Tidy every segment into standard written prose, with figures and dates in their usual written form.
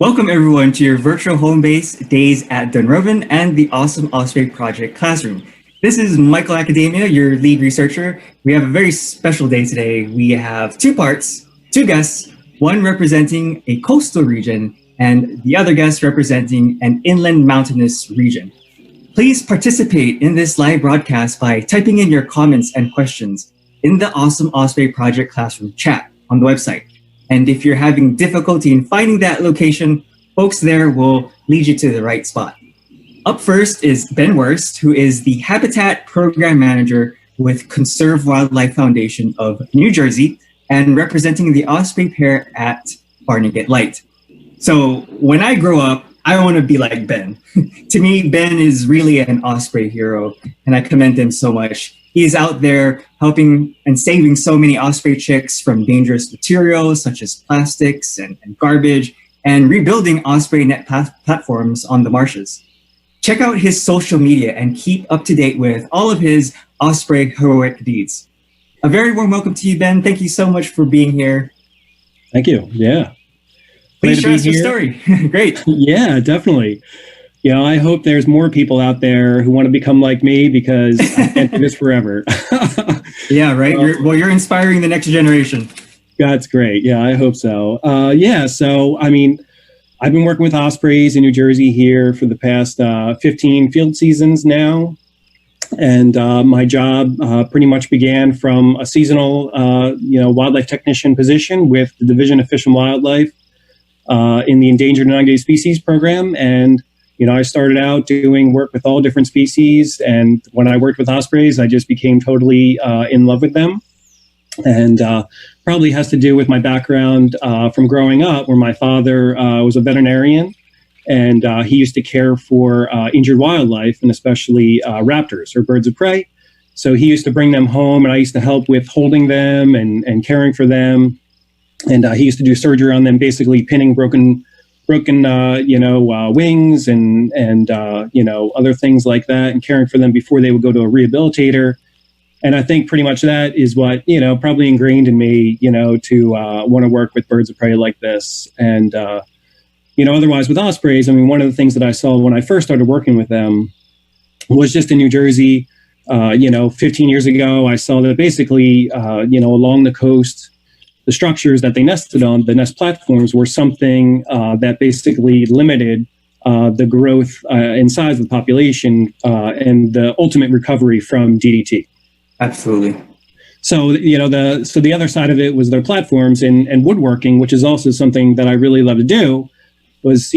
Welcome everyone to your virtual home base days at Dunrovin and the awesome Osprey Project Classroom. This is Michael Academia, your lead researcher. We have a very special day today. We have two parts, two guests, one representing a coastal region and the other guest representing an inland mountainous region. Please participate in this live broadcast by typing in your comments and questions in the awesome Osprey Project Classroom chat on the website. And if you're having difficulty in finding that location, folks there will lead you to the right spot. Up first is Ben Wurst, who is the Habitat Program Manager with Conserve Wildlife Foundation of New Jersey and representing the Osprey pair at Barnegat Light. So when I grow up, I want to be like Ben. To me, Ben is really an Osprey hero, and I commend him so much. He's out there helping and saving so many Osprey chicks from dangerous materials such as plastics and garbage, and rebuilding Osprey net platforms on the marshes. Check out his social media and keep up to date with all of his Osprey heroic deeds. A very warm welcome to you, Ben. Thank you so much for being here. Thank you. Yeah. Please share us your story. Great. Yeah, definitely. You know, I hope there's more people out there who want to become like me because I can't do this forever. Yeah, right. You're inspiring the next generation. That's great. Yeah, I hope so. So, I mean, I've been working with Ospreys in New Jersey here for the past 15 field seasons now. And my job pretty much began from a seasonal, wildlife technician position with the Division of Fish and Wildlife in the Endangered and Endangered Species program. And I started out doing work with all different species, and when I worked with ospreys, I just became totally in love with them. And probably has to do with my background from growing up, where my father was a veterinarian, and he used to care for injured wildlife, and especially raptors or birds of prey. So he used to bring them home, and I used to help with holding them and caring for them. And he used to do surgery on them, basically pinning broken wings and other things like that, and caring for them before they would go to a rehabilitator. And I think pretty much that is what, probably ingrained in me, to want to work with birds of prey like this. And, otherwise with ospreys, I mean, one of the things that I saw when I first started working with them was just in New Jersey, 15 years ago, I saw that basically, along the coast, the structures that they nested on, the nest platforms, were something that basically limited the growth and size of the population and the ultimate recovery from DDT. Absolutely. So, the other side of it was their platforms and woodworking, which is also something that I really love to do. Was,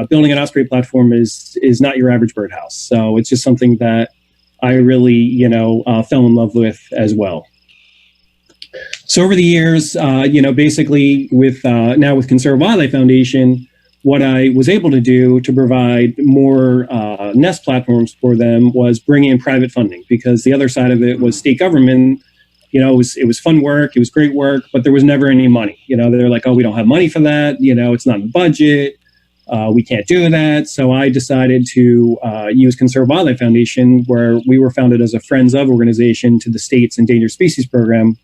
building an osprey platform is not your average birdhouse. So it's just something that I really, fell in love with as well. So over the years, basically with Conserve Wildlife Foundation, what I was able to do to provide more nest platforms for them was bring in private funding, because the other side of it was state government. It was fun work, it was great work, but there was never any money. They're like, oh, we don't have money for that. It's not in the budget. We can't do that. So I decided to use Conserve Wildlife Foundation, where we were founded as a Friends of organization to the state's Endangered Species program,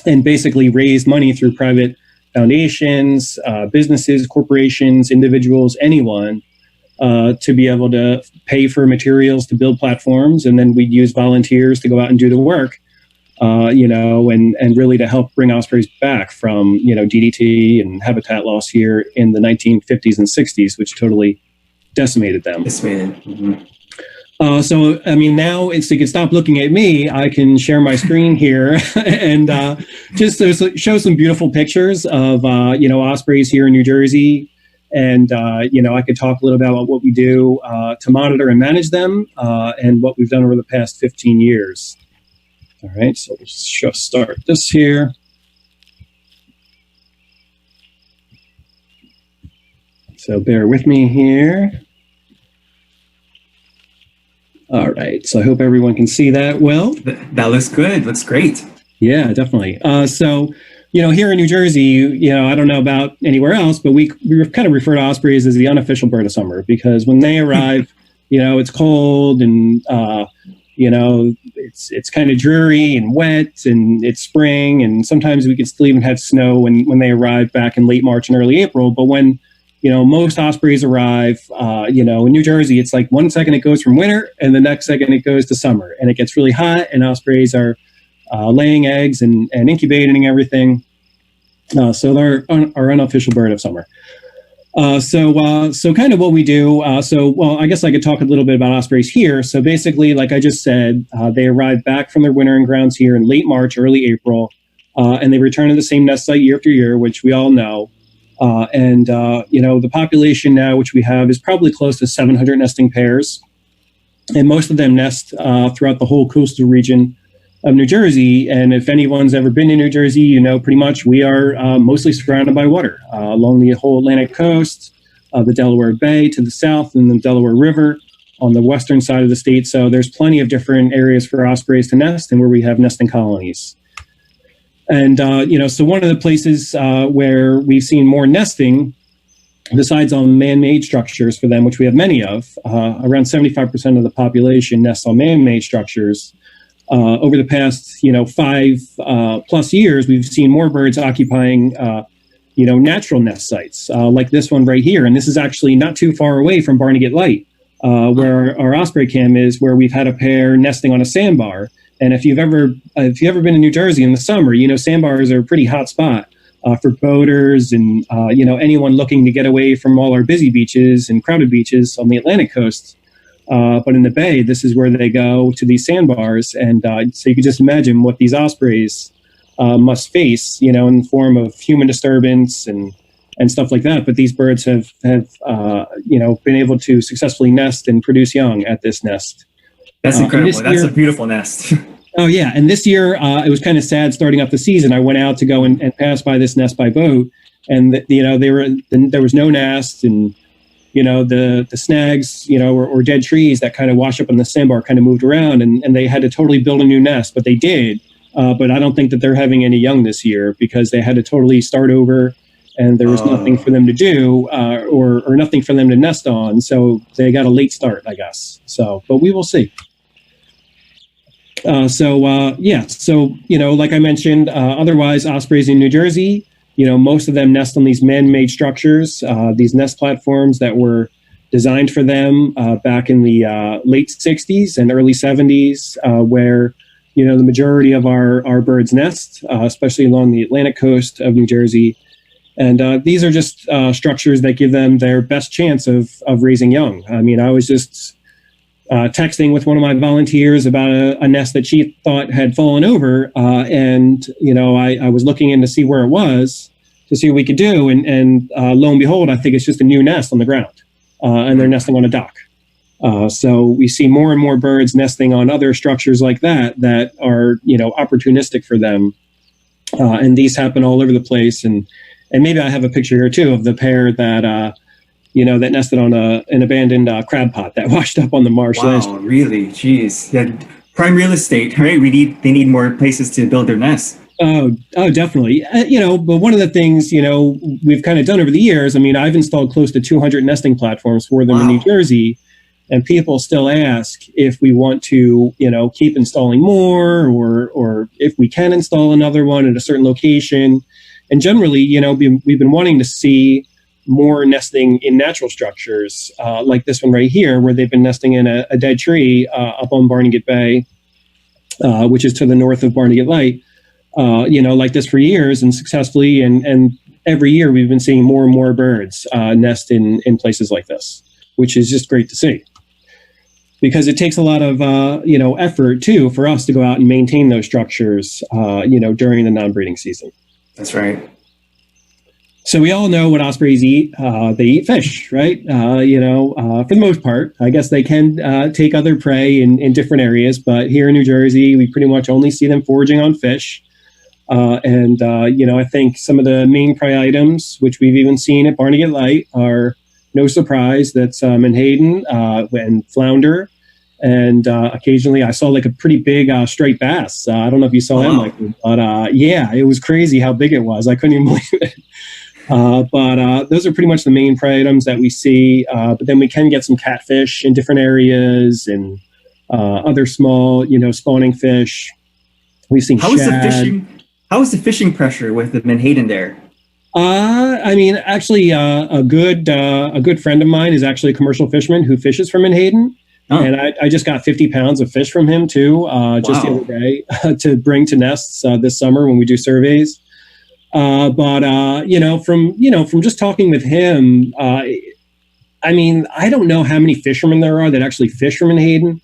and basically raised money through private foundations, businesses, corporations, individuals, anyone, to be able to pay for materials to build platforms. And then we'd use volunteers to go out and do the work, and really to help bring ospreys back from, DDT and habitat loss here in the 1950s and 60s, which totally decimated them. Mm-hmm. So, I mean, now so you can stop looking at me, I can share my screen here and just show some beautiful pictures of, ospreys here in New Jersey. And, I could talk a little bit about what we do to monitor and manage them and what we've done over the past 15 years. All right, so let's just start this here. So bear with me here. All right, so I hope everyone can see that well. That looks good. Looks great. Yeah, definitely. So, here in New Jersey, I don't know about anywhere else, but we kind of refer to ospreys as the unofficial bird of summer, because when they arrive, it's cold and, it's kind of dreary and wet, and it's spring, and sometimes we could still even have snow when they arrive back in late March and early April. But when most ospreys arrive, in New Jersey, it's like 1 second it goes from winter and the next second it goes to summer, and it gets really hot, and ospreys are laying eggs and incubating everything. So they're our unofficial bird of summer. So kind of what we do. I guess I could talk a little bit about ospreys here. So basically, like I just said, they arrive back from their wintering grounds here in late March, early April, and they return to the same nest site year after year, which we all know. The population now, which we have, is probably close to 700 nesting pairs, and most of them nest throughout the whole coastal region of New Jersey. And if anyone's ever been to New Jersey, pretty much we are mostly surrounded by water along the whole Atlantic coast, the Delaware Bay to the south, and the Delaware River on the western side of the state. So there's plenty of different areas for ospreys to nest and where we have nesting colonies. And, so one of the places where we've seen more nesting, besides on man-made structures for them, which we have many of, around 75% of the population nests on man-made structures. Over the past, 5 plus years, we've seen more birds occupying, natural nest sites, like this one right here. And this is actually not too far away from Barnegat Light, where our osprey cam is, where we've had a pair nesting on a sandbar. And if you've ever been in New Jersey in the summer, sandbars are a pretty hot spot for boaters and, anyone looking to get away from all our busy beaches and crowded beaches on the Atlantic coast. But in the Bay, this is where they go to these sandbars. And so you can just imagine what these ospreys must face, in the form of human disturbance and stuff like that. But these birds have been able to successfully nest and produce young at this nest. That's incredible. That's a beautiful nest. Oh, yeah. And this year, it was kind of sad starting off the season. I went out to go and pass by this nest by boat. And, there was no nest. And, the snags, or dead trees that kind of wash up on the sandbar kind of moved around. And they had to totally build a new nest. But they did. But I don't think that they're having any young this year because they had to totally start over. And there was nothing for them to do or nothing for them to nest on. So they got a late start, I guess. So, but we will see. So like I mentioned, otherwise ospreys in New Jersey, most of them nest on these man-made structures, these nest platforms that were designed for them back in the late 60s and early 70s, where, the majority of our birds nest, especially along the Atlantic coast of New Jersey. And these are just structures that give them their best chance of raising young. I mean, I was just texting with one of my volunteers about a nest that she thought had fallen over. And I was looking in to see where it was to see what we could do. And lo and behold, I think it's just a new nest on the ground. And they're nesting on a dock. So we see more and more birds nesting on other structures like that are, opportunistic for them. And these happen all over the place. And maybe I have a picture here too of the pair that, that nested on an abandoned crab pot that washed up on the marsh. Wow, really? Jeez. Yeah, prime real estate, right? They need more places to build their nests. Oh, definitely. But one of the things, we've kind of done over the years, I mean, I've installed close to 200 nesting platforms for them in New Jersey. And people still ask if we want to, keep installing more or if we can install another one at a certain location. And generally, we've been wanting to see more nesting in natural structures, like this one right here, where they've been nesting in a dead tree up on Barnegat Bay, which is to the north of Barnegat Light, like this for years and successfully. And every year we've been seeing more and more birds nest in places like this, which is just great to see. Because it takes a lot of, effort, too, for us to go out and maintain those structures, during the non-breeding season. That's right. So we all know what ospreys eat. They eat fish, right? For the most part. I guess they can take other prey in different areas, but here in New Jersey, we pretty much only see them foraging on fish. I think some of the main prey items, which we've even seen at Barnegat Light, are no surprise. That's menhaden and flounder. And occasionally I saw like a pretty big striped bass. I don't know if you saw that, Michael, but it was crazy how big it was. I couldn't even believe it. But those are pretty much the main prey items that we see. But then we can get some catfish in different areas and other small, spawning fish. We've seen shad. How is the fishing pressure with the menhaden there? I mean, actually, a good friend of mine is actually a commercial fisherman who fishes from Menhaden. Oh, And I just got 50 pounds of fish from him too, just the wow. other day to bring to nests this summer when we do surveys. But from just talking with him, I mean, I don't know how many fishermen there are that actually fish from Menhaden,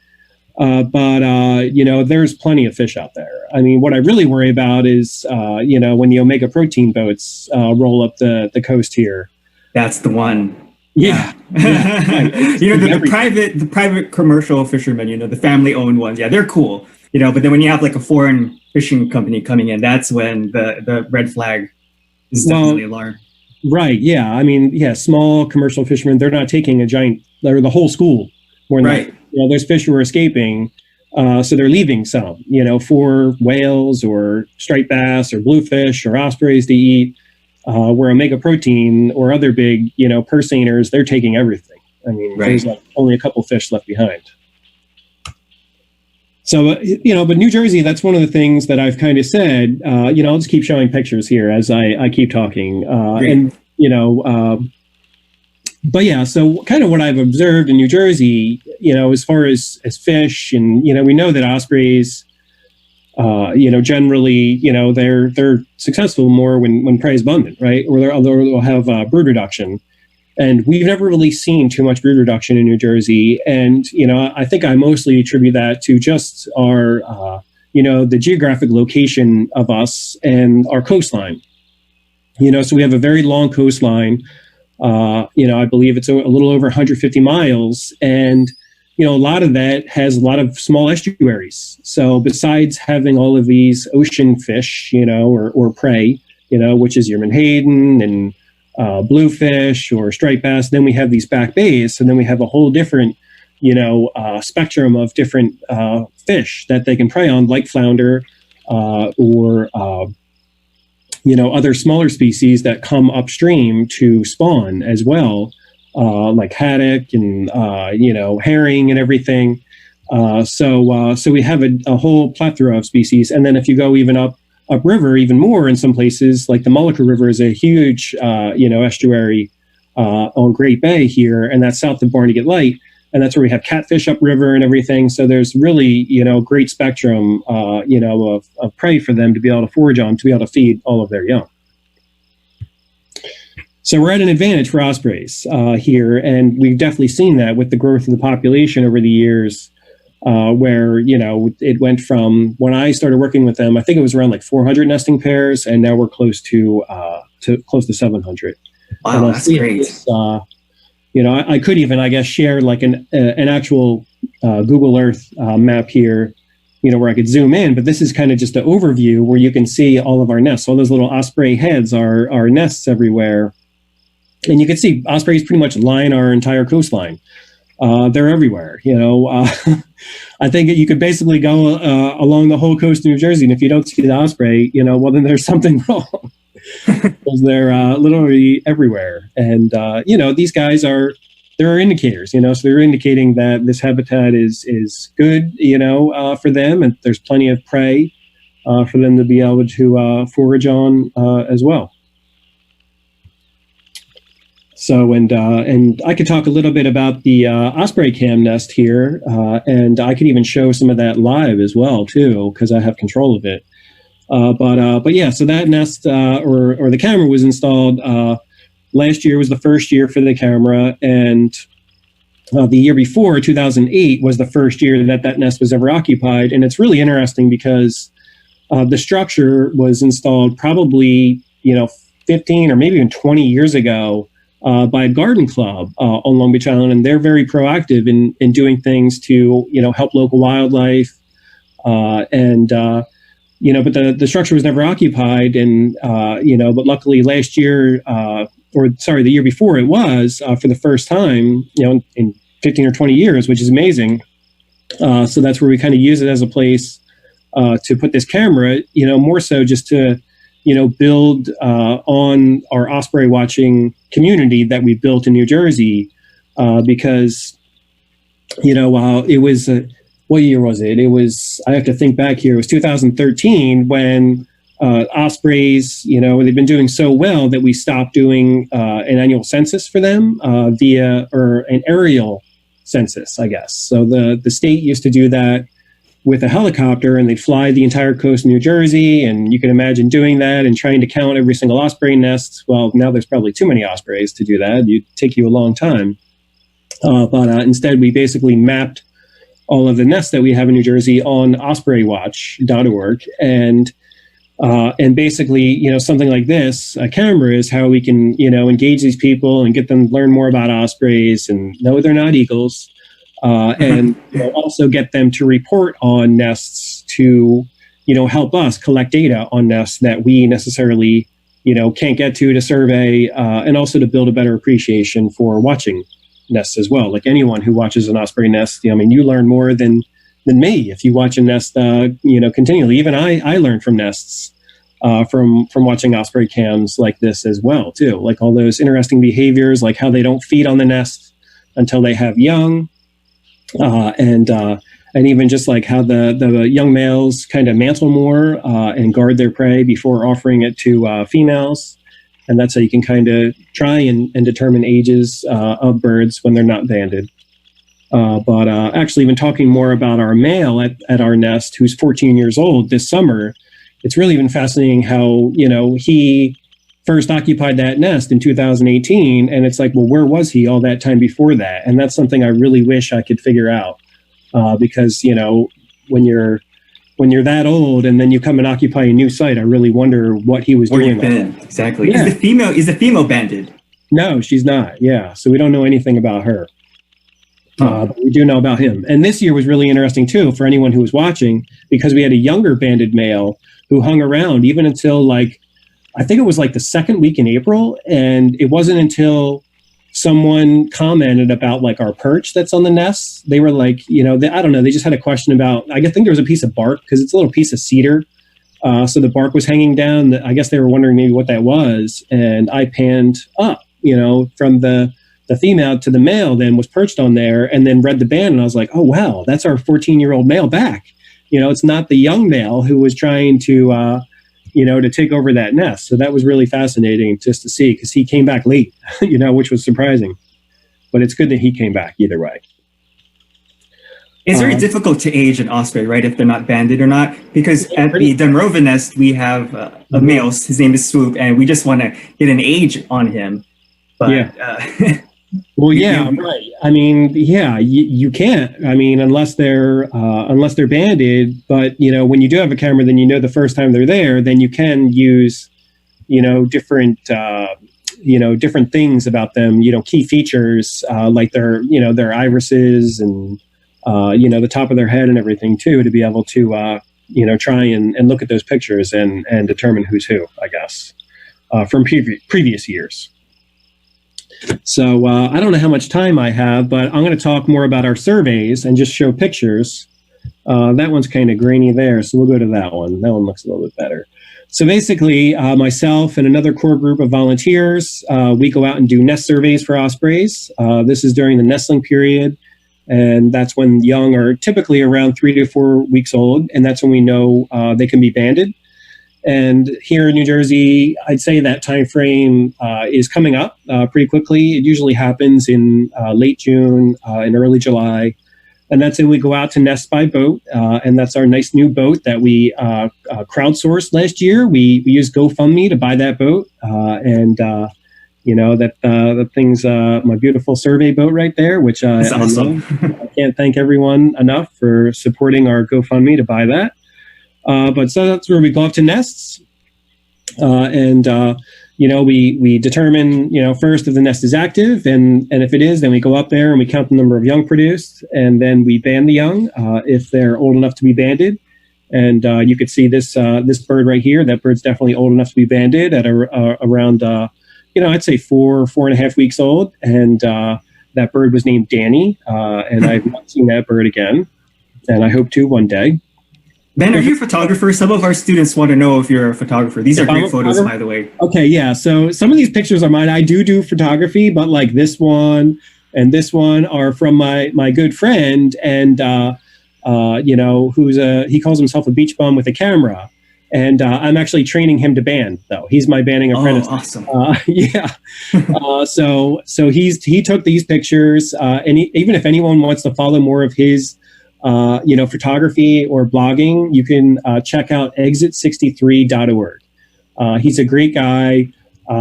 but there's plenty of fish out there. I mean, what I really worry about is when the omega protein boats roll up the coast here. That's the one. Yeah, yeah, right. The private commercial fishermen, the family owned ones. Yeah, they're cool. But then when you have like a foreign fishing company coming in, that's when the red flag is definitely alarm. Right. Yeah. I mean, yeah, small commercial fishermen, they're not taking they're the whole school. More than Right. that. There's fish who are escaping. So they're leaving some, for whales or striped bass or bluefish or ospreys to eat, where omega protein or other big, purse seiners, they're taking everything. I mean, Right. there's like only a couple fish left behind. So, but New Jersey, that's one of the things that I've kind of said, I'll just keep showing pictures here as I keep talking. But yeah, so kind of what I've observed in New Jersey, as far as fish, and we know that ospreys, generally, they're successful more when prey is abundant, right? Or they'll have brood reduction, and we've never really seen too much brood reduction in New Jersey. And I think I mostly attribute that to just our, the geographic location of us and our coastline. So we have a very long coastline. I believe it's a little over 150 miles, and a lot of that has a lot of small estuaries. So besides having all of these ocean fish, or prey, which is your menhaden and bluefish or striped bass, then we have these back bays, and then we have a whole different, spectrum of different fish that they can prey on, like flounder or other smaller species that come upstream to spawn as well, like haddock and herring and everything. So we have a whole plethora of species. And then if you go even upriver, even more in some places, like the Mullica River is a huge estuary on Great Bay here, and that's south of Barnegat Light. And that's where we have catfish upriver and everything. So there's really, great spectrum, of prey for them to be able to forage on, to be able to feed all of their young. So we're at an advantage for ospreys here. And we've definitely seen that with the growth of the population over the years, where, it went from when I started working with them, I think it was around like 400 nesting pairs. And now we're close to 700. Wow, that's great. I could even, I guess, share like an actual Google Earth map here, where I could zoom in. But this is kind of just an overview where you can see all of our nests. All those little osprey heads are nests everywhere. And you can see ospreys pretty much line our entire coastline. They're everywhere. I think you could basically go along the whole coast of New Jersey, and if you don't see the osprey, well, then there's something wrong. Because they're literally everywhere. And, these guys there are indicators, so they're indicating that this habitat is good, for them, and there's plenty of prey for them to be able to forage on as well. So, and I could talk a little bit about the osprey cam nest here, and I could even show some of that live as well, too, because I have control of it. But yeah, so that nest or the camera was installed last year was the first year for the camera, and the year before, 2008, was the first year that nest was ever occupied. And it's really interesting because the structure was installed probably 15 or maybe even 20 years ago by a garden club on Long Beach Island, and they're very proactive in doing things to help local wildlife but the structure was never occupied, and but luckily last year, the year before, it was for the first time, in 15 or 20 years, which is amazing. So that's where we kind of use it as a place to put this camera, more so just to, build on our osprey watching community that we built in New Jersey, because, it was what year was it? It was, I have to think back here, it was 2013 when ospreys, they've been doing so well that we stopped doing an annual census for them via an aerial census, I guess. So the state used to do that with a helicopter, and they'd fly the entire coast of New Jersey, and you can imagine doing that and trying to count every single osprey nest. Well, now there's probably too many ospreys to do that. It'd take you a long time. But instead, we basically mapped all of the nests that we have in New Jersey on ospreywatch.org. And basically, something like this, a camera, is how we can, engage these people and get them to learn more about ospreys and know they're not eagles. And also get them to report on nests to, help us collect data on nests that we necessarily, can't get to survey, and also to build a better appreciation for watching nests as well. Like anyone who watches an osprey nest, you learn more than me if you watch a nest, continually. Even I learn from nests from watching osprey cams like this as well, too. Like all those interesting behaviors, like how they don't feed on the nest until they have young. And even just like how the young males kind of mantle more and guard their prey before offering it to females. And that's how you can kind of try and determine ages of birds when they're not banded. But actually, even talking more about our male at our nest, who's 14 years old this summer, it's really been fascinating how, he first occupied that nest in 2018. And it's like, well, where was he all that time before that? And that's something I really wish I could figure out. Because, when you're that old and then you come and occupy a new site, I really wonder what he was doing. Exactly. Yeah. Is the female banded? No, she's not. Yeah. So we don't know anything about her. But we do know about him. And this year was really interesting, too, for anyone who was watching, because we had a younger banded male who hung around even until I think it was the second week in April. And it wasn't until someone commented about our perch that's on the nests. They were I don't know, they just had a question about, I think there was a piece of bark because it's a little piece of cedar. So the bark was hanging down. I guess they were wondering maybe what that was. And I panned up, from the female to the male, then was perched on there, and then read the band. And I was like, oh, wow, that's our 14-year-old male back. It's not the young male who was trying to, to take over that nest. So that was really fascinating just to see, because he came back late, which was surprising. But it's good that he came back either way. It's very difficult to age an osprey, right, if they're not banded or not. Because at the Dunrovin nest, we have a male. His name is Swoop, and we just want to get an age on him. But, yeah. Well, yeah, right. You can't. Unless they're banded. But when you do have a camera, then the first time they're there, then you can use, different things about them. Key features like their irises and the top of their head and everything too, to be able to try and look at those pictures and determine who's who, I guess, from previous years. So I don't know how much time I have, but I'm going to talk more about our surveys and just show pictures. That one's kind of grainy there, so we'll go to that one. That one looks a little bit better. So basically, myself and another core group of volunteers, we go out and do nest surveys for ospreys. This is during the nestling period, and that's when young are typically around 3 to 4 weeks old, and that's when we know they can be banded. And here in New Jersey, I'd say that time frame is coming up pretty quickly. It usually happens in late June and early July. And that's when we go out to nest by boat. And that's our nice new boat that we crowdsourced last year. We used GoFundMe to buy that boat. That thing's my beautiful survey boat right there, which that's awesome. I can't thank everyone enough for supporting our GoFundMe to buy that. But so that's where we go up to nests, we determine, first if the nest is active, and if it is, then we go up there and we count the number of young produced, and then we band the young if they're old enough to be banded. And you could see this bird right here. That bird's definitely old enough to be banded at around I'd say 4.5 weeks old, and that bird was named Danny, and I've not seen that bird again, and I hope to one day. Ben, are you a photographer? Some of our students want to know if you're a photographer. These are great photos, by the way. Okay, yeah. So some of these pictures are mine. I do photography, but like this one and this one are from my good friend, and he calls himself a beach bum with a camera. And I'm actually training him to band, though. He's my banding apprentice. Oh, awesome. Yeah. So he took these pictures, and even if anyone wants to follow more of his, photography or blogging, you can check out exit63.org. He's a great guy.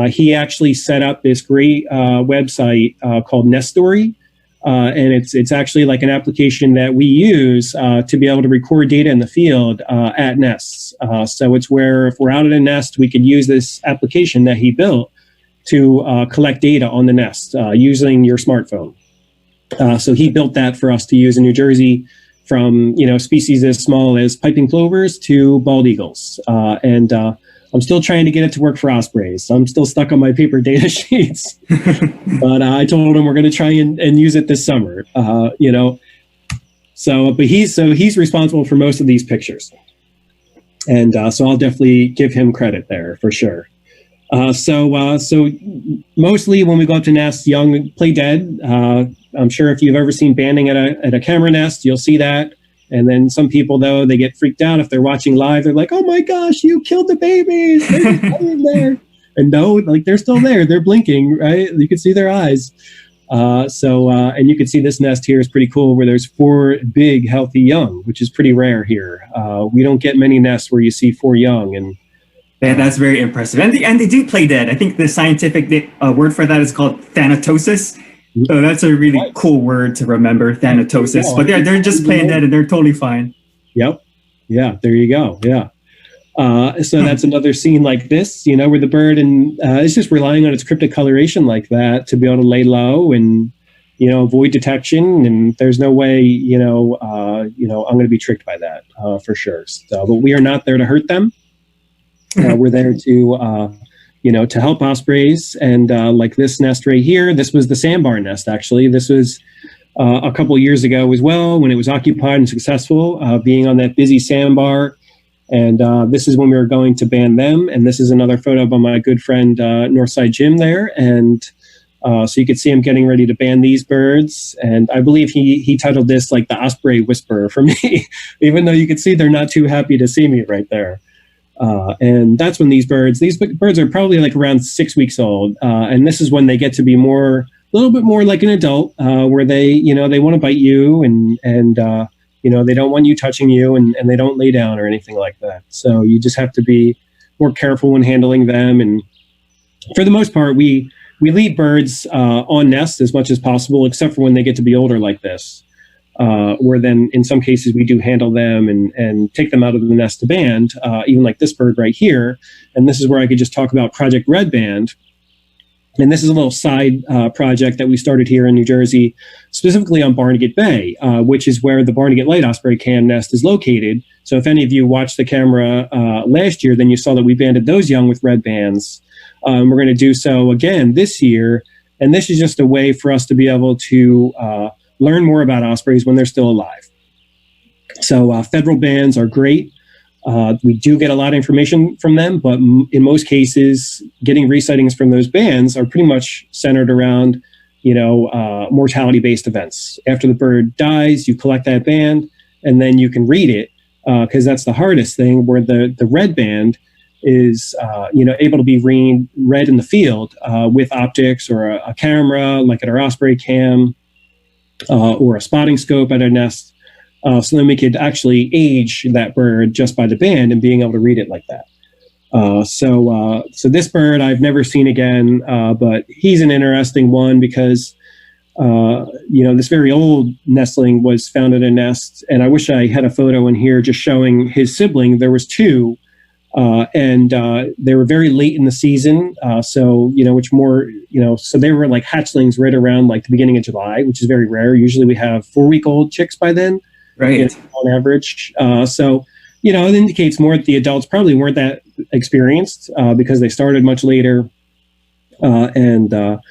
He actually set up this great website called Nest Story. And it's actually like an application that we use to be able to record data in the field at nests. So it's where if we're out at a nest, we could use this application that he built to collect data on the nest using your smartphone. So he built that for us to use in New Jersey, from species as small as piping plovers to bald eagles. And I'm still trying to get it to work for ospreys. So I'm still stuck on my paper data sheets. But I told him we're going to try and use it this summer. But he's responsible for most of these pictures. And so I'll definitely give him credit there for sure. So mostly when we go up to nests, young play dead. I'm sure if you've ever seen banding at a camera nest, you'll see that. And then some people, though, they get freaked out if they're watching live. They're like, "Oh my gosh, you killed the babies! They're in there." And no, like they're still there. They're blinking, right? You can see their eyes. And you can see this nest here is pretty cool, where there's 4 big, healthy young, which is pretty rare here. We don't get many nests where you see 4 young, and that's very impressive. And they do play dead. I think the scientific word for that is called thanatosis. So that's a really cool word to remember, thanatosis. But they're just playing dead and they're totally fine. Yep. Yeah, there you go. Yeah. So that's another scene like this, where the bird is just relying on its cryptic coloration like that to be able to lay low and, avoid detection. And there's no way, I'm going to be tricked by that for sure. So, but we are not there to hurt them. We're there to help ospreys. And like this nest right here, this was the sandbar nest, actually. This was a couple of years ago as well, when it was occupied and successful, being on that busy sandbar. And this is when we were going to ban them. And this is another photo by my good friend Northside Jim there. And so you could see him getting ready to ban these birds. And I believe he titled this like the Osprey Whisperer for me, even though you could see they're not too happy to see me right there. And that's when these birds are probably like around 6 weeks old. And this is when they get to be a little bit more like an adult, where they want to bite you and they don't want you touching you, and they don't lay down or anything like that. So you just have to be more careful when handling them. And for the most part, we leave birds on nests as much as possible, except for when they get to be older like this. Where then in some cases we do handle them and take them out of the nest to band, even like this bird right here. And this is where I could just talk about Project Red Band. And this is a little side project that we started here in New Jersey, specifically on Barnegat Bay, which is where the Barnegat Light Osprey cam nest is located. So if any of you watched the camera last year, then you saw that we banded those young with red bands. We're going to do so again this year. And this is just a way for us to be able to learn more about ospreys when they're still alive. So federal bands are great. We do get a lot of information from them, but in most cases, getting resightings from those bands are pretty much centered around, mortality-based events. After the bird dies, you collect that band, and then you can read it, because that's the hardest thing, where the red band is, able to be read in the field with optics or a camera, like at our Osprey cam, or a spotting scope at our nest. So then we could actually age that bird just by the band and being able to read it like that. So this bird I've never seen again, but he's an interesting one because, this very old nestling was found in a nest, and I wish I had a photo in here just showing his sibling. There was 2, and they were very late in the season. So they were like hatchlings right around like the beginning of July, which is very rare. Usually we have 4-week-old chicks by then. Right. On average. It indicates more that the adults probably weren't that experienced because they started much later. So when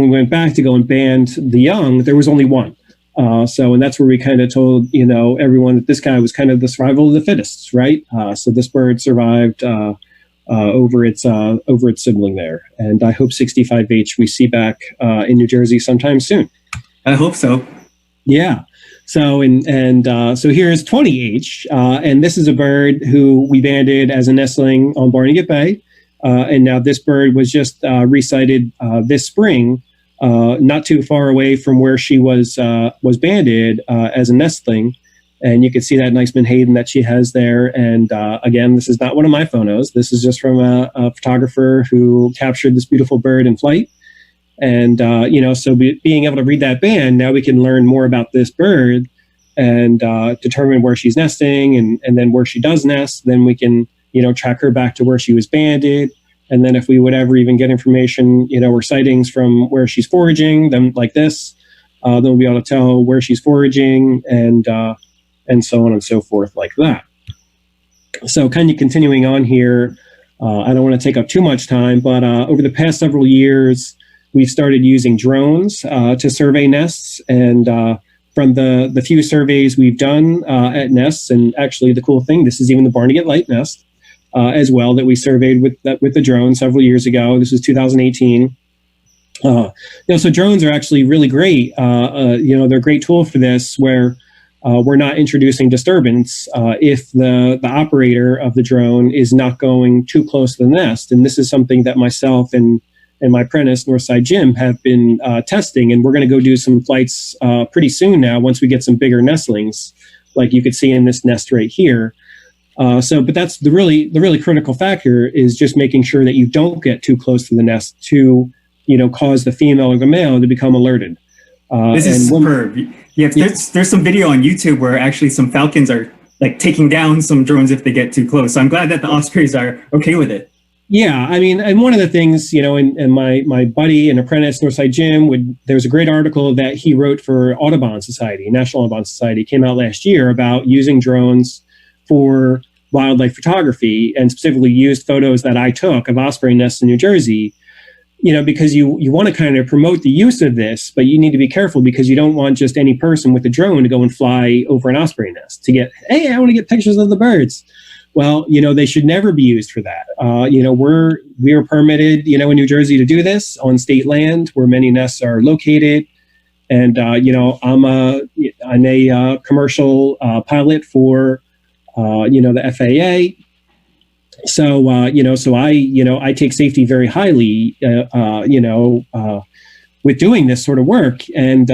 we went back to go and band the young, there was only 1. And that's where we kind of told, everyone that this guy was kind of the survival of the fittest, right? So this bird survived over its sibling there. And I hope 65H we see back in New Jersey sometime soon. I hope so. Yeah. So here's 20H, and this is a bird who we banded as a nestling on Barnegat Bay. And now this bird was just resighted this spring, not too far away from where she was banded as a nestling. And you can see that nice menhaden that she has there. And again, this is not one of my photos. This is just from a photographer who captured this beautiful bird in flight. And, so being able to read that band, now we can learn more about this bird and determine where she's nesting and then where she does nest. Then we can, track her back to where she was banded. And then if we would ever even get information, or sightings from where she's foraging, then like this, then we'll be able to tell where she's foraging and so on and so forth like that. So kind of continuing on here, I don't want to take up too much time, but over the past several years, we've started using drones to survey nests. And from the few surveys we've done at nests, and actually the cool thing, this is even the Barnegat Light nest as well that we surveyed with the drone several years ago. This was 2018. So drones are actually really great. They're a great tool for this where we're not introducing disturbance if the operator of the drone is not going too close to the nest. And this is something that myself and my apprentice, Northside Jim, have been testing. And we're going to go do some flights pretty soon now once we get some bigger nestlings, like you could see in this nest right here. But that's the really critical factor is just making sure that you don't get too close to the nest to, cause the female or the male to become alerted. This is superb. Yeah, there's some video on YouTube where actually some falcons are like taking down some drones if they get too close. So I'm glad that the Ospreys are okay with it. Yeah, I mean, and one of the things, and my buddy and apprentice, Northside Jim, there's a great article that he wrote for Audubon Society, National Audubon Society, came out last year about using drones for wildlife photography, and specifically used photos that I took of osprey nests in New Jersey, because you want to kind of promote the use of this, but you need to be careful because you don't want just any person with a drone to go and fly over an osprey nest to get, hey, I want to get pictures of the birds. Well, they should never be used for that. We are permitted, in New Jersey to do this on state land where many nests are located. And, I'm a commercial pilot for, the FAA. So, I take safety very highly, with doing this sort of work. And,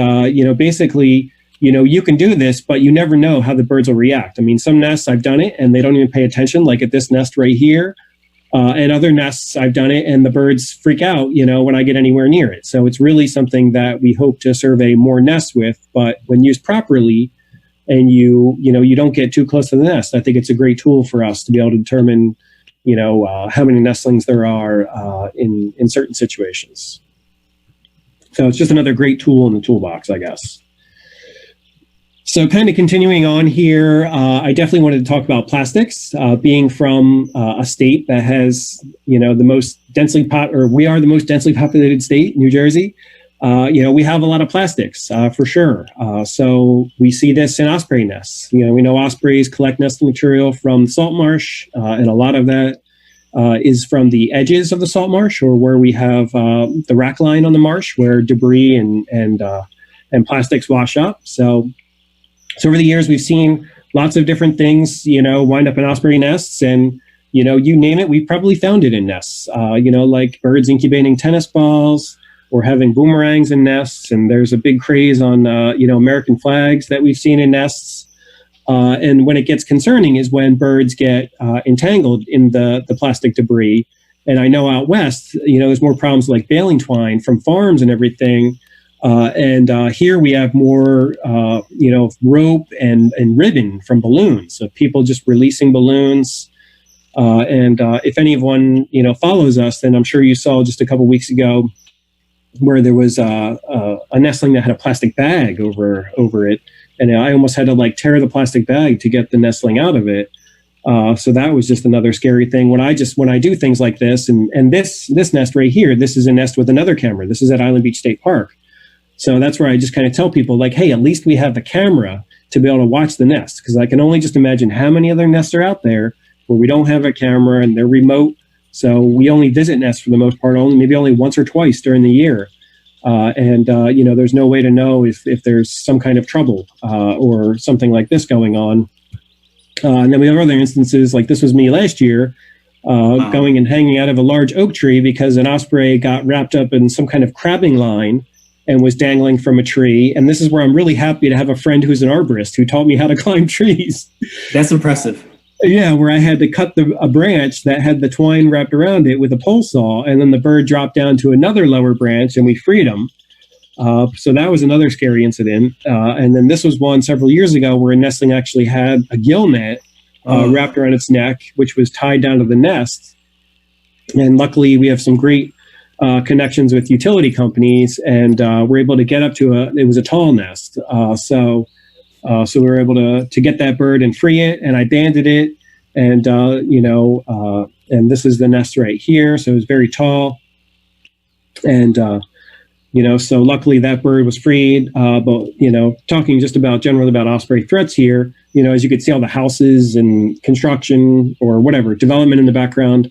basically, you can do this, but you never know how the birds will react. I mean, some nests I've done it and they don't even pay attention, like at this nest right here. And other nests I've done it and the birds freak out, when I get anywhere near it. So it's really something that we hope to survey more nests with. But when used properly and you don't get too close to the nest, I think it's a great tool for us to be able to determine, how many nestlings there are in certain situations. So it's just another great tool in the toolbox, I guess. So kind of continuing on here, I definitely wanted to talk about plastics, being from a state that has, we are the most densely populated state, New Jersey. We have a lot of plastics for sure. So we see this in osprey nests. We know ospreys collect nesting material from the salt marsh, and a lot of that is from the edges of the salt marsh or where we have the rack line on the marsh where debris and plastics wash up. So over the years, we've seen lots of different things, wind up in osprey nests, and, you name it, we've probably found it in nests, like birds incubating tennis balls or having boomerangs in nests. And there's a big craze on, American flags that we've seen in nests. And when it gets concerning is when birds get entangled in the plastic debris. And I know out west, there's more problems like baling twine from farms and everything. And here we have more, rope and ribbon from balloons. So people just releasing balloons. And if anyone, follows us, then I'm sure you saw just a couple weeks ago where there was a nestling that had a plastic bag over it. And I almost had to tear the plastic bag to get the nestling out of it. So that was just another scary thing. When I do things like this, and this nest right here, this is a nest with another camera. This is at Island Beach State Park. So that's where I just kind of tell people hey, at least we have the camera to be able to watch the nest. Because I can only just imagine how many other nests are out there where we don't have a camera and they're remote. So we only visit nests for the most part, maybe only once or twice during the year. There's no way to know if there's some kind of trouble or something like this going on. And then we have other instances, like this was me last year, going and hanging out of a large oak tree because an osprey got wrapped up in some kind of crabbing line and was dangling from a tree. And this is where I'm really happy to have a friend who's an arborist who taught me how to climb trees. That's impressive. Yeah, where I had to cut a branch that had the twine wrapped around it with a pole saw, and then the bird dropped down to another lower branch, and we freed him. So that was another scary incident. And then this was one several years ago where a nestling actually had a gill net wrapped around its neck, which was tied down to the nest. And luckily, we have some great connections with utility companies, and we're able to get up to it was a tall nest. So we were able to get that bird and free it, and I banded it, and and this is the nest right here. So it was very tall, and so luckily that bird was freed. But talking just generally about osprey threats here, as you could see all the houses and construction or whatever development in the background.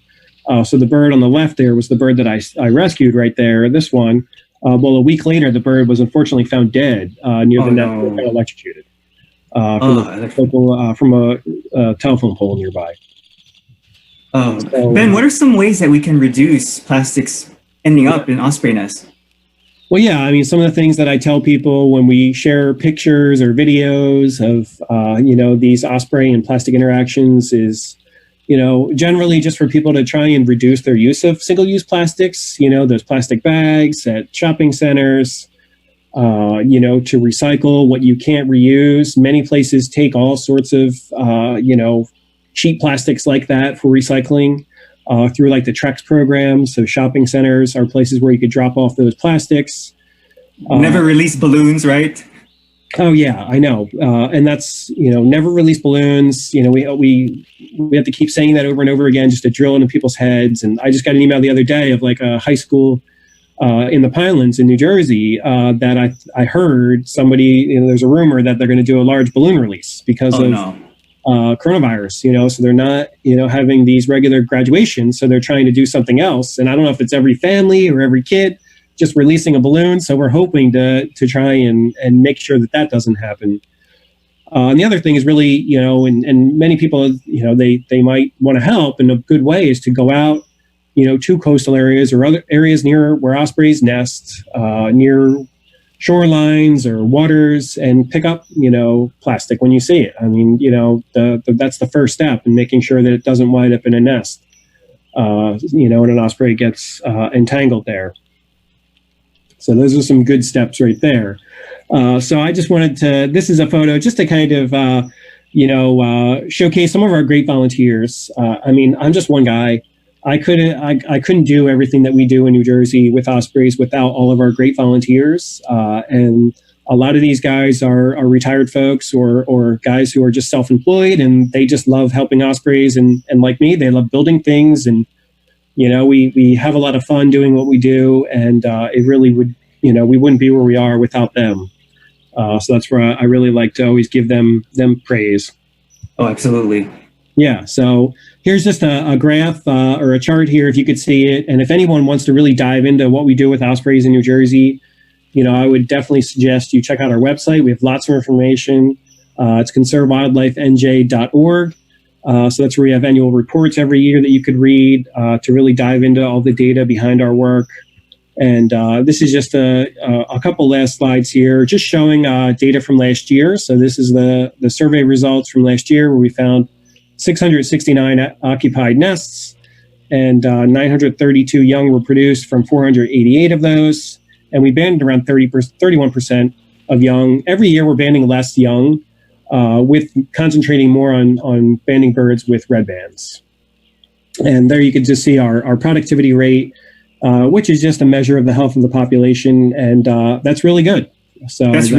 So the bird on the left there was the bird that I rescued right there. This one. Well, a week later, the bird was unfortunately found dead near the nest, and electrocuted. From a telephone pole nearby. Ben, what are some ways that we can reduce plastics ending up in osprey nests? Well, yeah, I mean, some of the things that I tell people when we share pictures or videos of, these osprey and plastic interactions is, generally just for people to try and reduce their use of single-use plastics, those plastic bags at shopping centers, to recycle what you can't reuse. Many places take all sorts of, cheap plastics like that for recycling through like the Trex program. So shopping centers are places where you could drop off those plastics. Never release balloons, right? Oh yeah, I know. And that's, never release balloons. We have to keep saying that over and over again just to drill into people's heads. And I just got an email the other day of like a high school in the Pinelands in New Jersey that I heard somebody, there's a rumor that they're going to do a large balloon release because coronavirus, so they're not, having these regular graduations. So they're trying to do something else. And I don't know if it's every family or every kid just releasing a balloon. So we're hoping to try and make sure that doesn't happen. And the other thing is really, and many people, they might want to help, and a good way is to go out, to coastal areas or other areas near where ospreys nest, near shorelines or waters, and pick up, plastic when you see it. I mean, that's the first step in making sure that it doesn't wind up in a nest, and an osprey gets entangled there. So those are some good steps right there. So I just wanted this is a photo just to kind of, showcase some of our great volunteers. I mean, I'm just one guy. I couldn't do everything that we do in New Jersey with ospreys without all of our great volunteers. And a lot of these guys are retired folks or guys who are just self-employed, and they just love helping ospreys. And like me, they love building things. And, we have a lot of fun doing what we do. And it really would, we wouldn't be where we are without them. So that's where I really like to always give them praise. Oh, absolutely. Yeah. So here's just a graph or a chart here, if you could see it. And if anyone wants to really dive into what we do with ospreys in New Jersey, I would definitely suggest you check out our website. We have lots of information. It's conservewildlifenj.org. So that's where we have annual reports every year that you could read to really dive into all the data behind our work. And this is just a couple last slides here, just showing data from last year. So this is the survey results from last year, where we found 669 occupied nests, and 932 young were produced from 488 of those. And we banded around 31% of young. Every year we're banding less young, with concentrating more on banding birds with red bands. And there you can just see our productivity rate, which is just a measure of the health of the population. And that's really good. So that's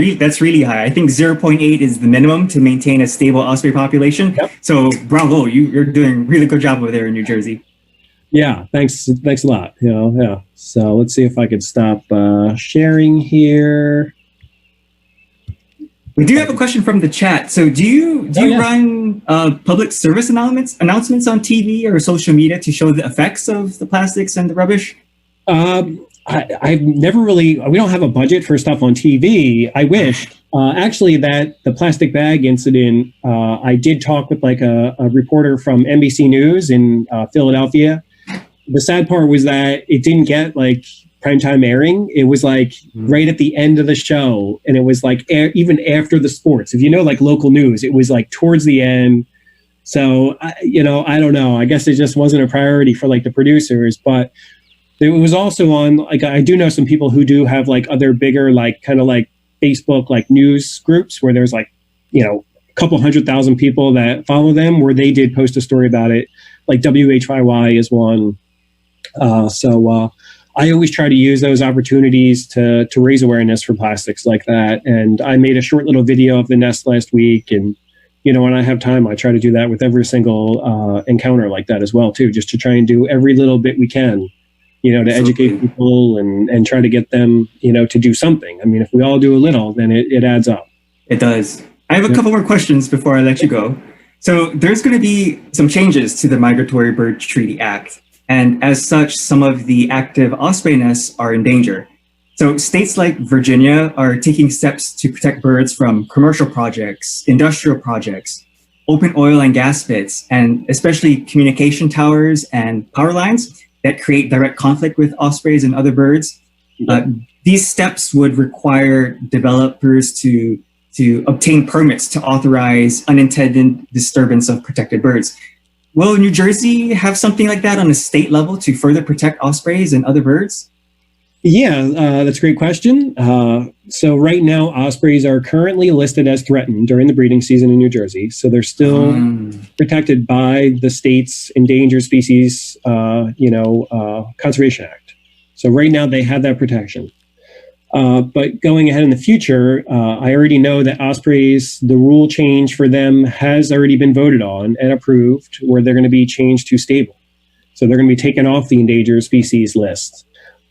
really high. I think 0.8 is the minimum to maintain a stable osprey population. Yep. So bravo, you're doing a really good job over there in New Jersey. Yeah, thanks a lot. Yeah. So let's see if I could stop sharing here. We do have a question from the chat. So do you run public service announcements on TV or social media to show the effects of the plastics and the rubbish? I've never really, we don't have a budget for stuff on TV. I wish. Actually, that the plastic bag incident, I did talk with like a reporter from NBC News in Philadelphia. The sad part was that it didn't get like primetime airing. It was like right at the end of the show. And it was like even after the sports. If you know, like local news, it was like towards the end. So, I don't know. I guess it just wasn't a priority for like the producers, but it was also on, like, I do know some people who do have like other bigger, like kind of like Facebook, like news groups where there's like, a couple 100,000 people that follow them, where they did post a story about it. Like WHYY is one. So I always try to use those opportunities to raise awareness for plastics like that. And I made a short little video of the nest last week. And, when I have time, I try to do that with every single encounter like that as well, too, just to try and do every little bit we can. To educate people and try to get them, to do something. I mean, if we all do a little, then it adds up. It does. I have a couple more questions before I let you go. So there's going to be some changes to the Migratory Bird Treaty Act. And as such, some of the active osprey nests are in danger. So states like Virginia are taking steps to protect birds from commercial projects, industrial projects, open oil and gas pits, and especially communication towers and power lines that create direct conflict with ospreys and other birds. These steps would require developers to obtain permits to authorize unintended disturbance of protected birds. Will New Jersey have something like that on a state level to further protect ospreys and other birds? Yeah, that's a great question. So right now, ospreys are currently listed as threatened during the breeding season in New Jersey. So they're still protected by the state's Endangered Species, Conservation Act. So right now they have that protection. But going ahead in the future, I already know that ospreys, the rule change for them has already been voted on and approved, where they're going to be changed to stable. So they're going to be taken off the endangered species list.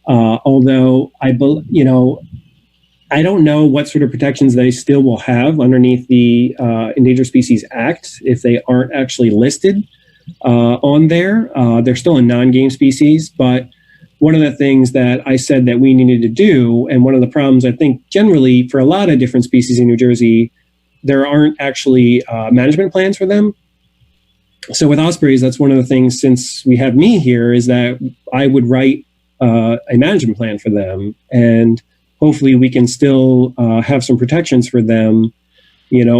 Although I don't know what sort of protections they still will have underneath the Endangered Species Act if they aren't actually listed on there. They're still a non-game species, but one of the things that I said that we needed to do, and one of the problems I think generally for a lot of different species in New Jersey, there aren't actually management plans for them. So with ospreys, that's one of the things, since we have me here, is that I would write a management plan for them, and hopefully we can still have some protections for them,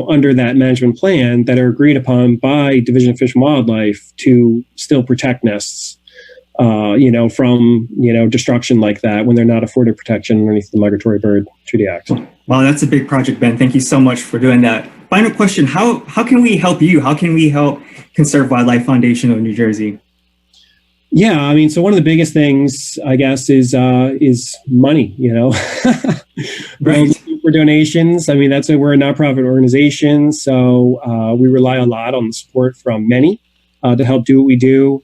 under that management plan that are agreed upon by Division of Fish and Wildlife to still protect nests, from, destruction like that when they're not afforded protection underneath the Migratory Bird Treaty Act. Wow, that's a big project, Ben. Thank you so much for doing that. Final question, how can we help you? How can we help Conserve Wildlife Foundation of New Jersey? Yeah, I mean, so one of the biggest things, I guess, is money. Right. For donations. I mean, we're a nonprofit organization, so we rely a lot on the support from many to help do what we do.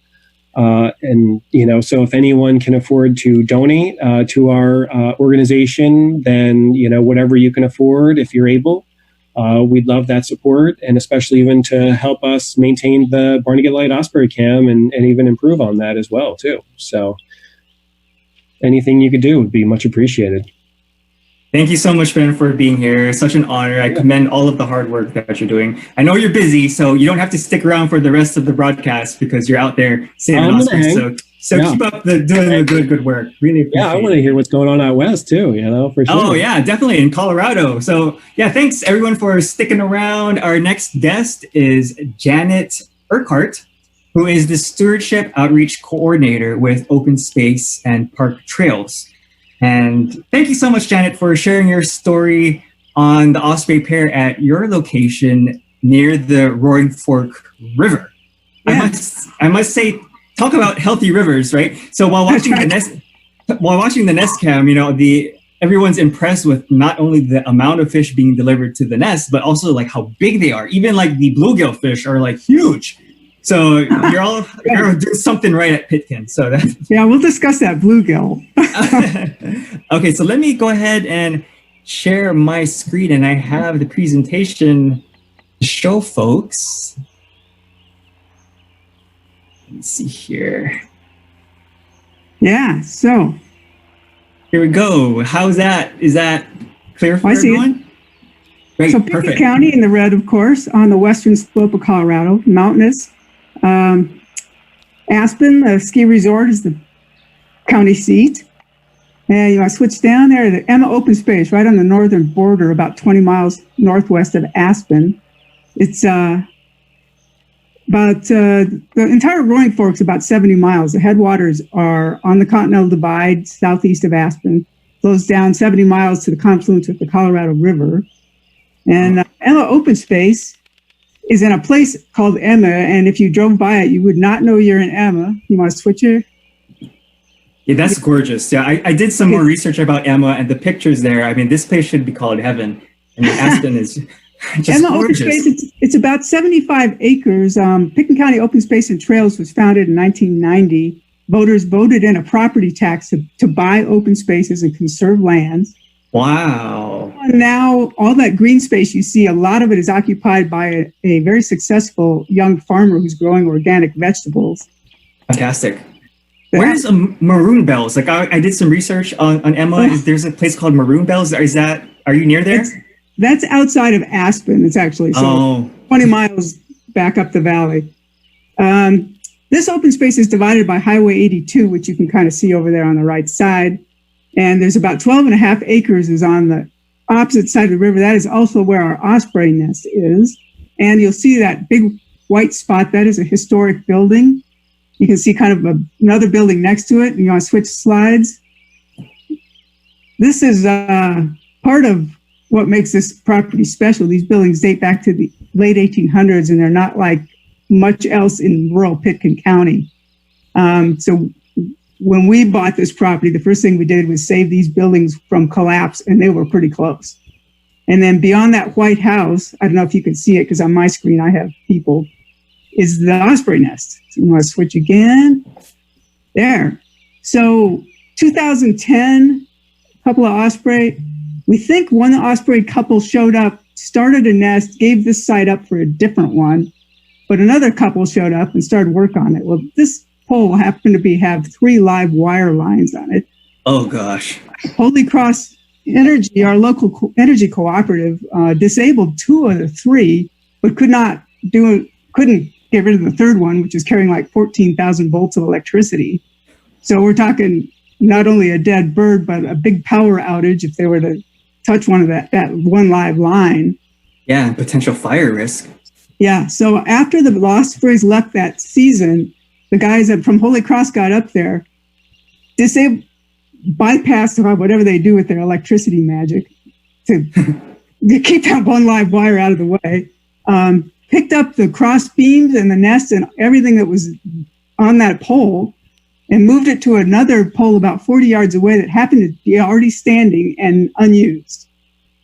And so if anyone can afford to donate to our organization, then whatever you can afford, if you're able. We'd love that support, and especially even to help us maintain the Barnegat Light Osprey Cam and even improve on that as well, too. So anything you could do would be much appreciated. Thank you so much, Ben, for being here. Such an honor. I commend all of the hard work that you're doing. I know you're busy, so you don't have to stick around for the rest of the broadcast because you're out there saving ospreys. So keep up doing the good work. Really appreciate it. Yeah, I want to hear what's going on out west too, for sure. Oh, yeah, definitely in Colorado. So, yeah, thanks everyone for sticking around. Our next guest is Janet Urquhart, who is the Stewardship Outreach Coordinator with Open Space and Park Trails. And thank you so much, Janet, for sharing your story on the osprey pair at your location near the Roaring Fork River. Yeah. I must say, talk about healthy rivers, right? So while watching the nest cam, everyone's impressed with not only the amount of fish being delivered to the nest, but also like how big they are. Even like the bluegill fish are like huge. So you're doing something right at Pitkin. So we'll discuss that bluegill. Okay, so let me go ahead and share my screen, and I have the presentation to show folks. Let's see here. Yeah, so Here we go. How's that? Is that clear for I see it. everyone? Great, So Pickett perfect. County in the red, of course, on the western slope of Colorado, mountainous. Aspen, the ski resort, is the county seat. And you want to switch down there to Emma Open Space, right on the northern border, about 20 miles northwest of Aspen. It's the entire Roaring Fork's about 70 miles. The headwaters are on the Continental Divide, southeast of Aspen, flows down 70 miles to the confluence with the Colorado River. And Emma Open Space is in a place called Emma, and if you drove by it, you would not know you're in Emma. You want to switch it? Yeah, that's gorgeous. Yeah, I did some more research about Emma and the pictures there. I mean, this place should be called heaven. I mean, Aspen is just Emma gorgeous. Open Space, it's about 75 acres. Pickett County Open Space and Trails was founded in 1990. Voters voted in a property tax to buy open spaces and conserve lands. Wow. And now all that green space you see, a lot of it is occupied by a very successful young farmer who's growing organic vegetables. Fantastic. Where's Maroon Bells? Like I did some research on Emma. There's a place called Maroon Bells. Are you near there? That's outside of Aspen. It's actually 20 miles back up the valley. This open space is divided by Highway 82, which you can kind of see over there on the right side. And there's about 12 and a half acres is on the opposite side of the river. That is also where our Osprey nest is. And you'll see that big white spot. That is a historic building. You can see kind of another building next to it. And you want to switch slides. This is part of what makes this property special. These buildings date back to the late 1800s, and they're not like much else in rural Pitkin County. So when we bought this property, the first thing we did was save these buildings from collapse, and they were pretty close. And then beyond that white house, I don't know if you can see it because on my screen I have people, is the Osprey nest. So you want to switch again. There. So 2010, a couple of Osprey. We think one Osprey couple showed up, started a nest, gave this site up for a different one, but another couple showed up and started work on it. Well, this pole happened to have 3 live wire lines on it. Oh, gosh. Holy Cross Energy, our local energy cooperative, disabled 2 of the 3, but couldn't get rid of the third one, which is carrying like 14,000 volts of electricity. So we're talking not only a dead bird, but a big power outage if they were to touch one of that one live line. Yeah, potential fire risk. Yeah. So after the Ospreys left that season, the guys from Holy Cross got up there, bypassed whatever they do with their electricity magic to keep that one live wire out of the way, picked up the cross beams and the nest and everything that was on that pole and moved it to another pole about 40 yards away that happened to be already standing and unused.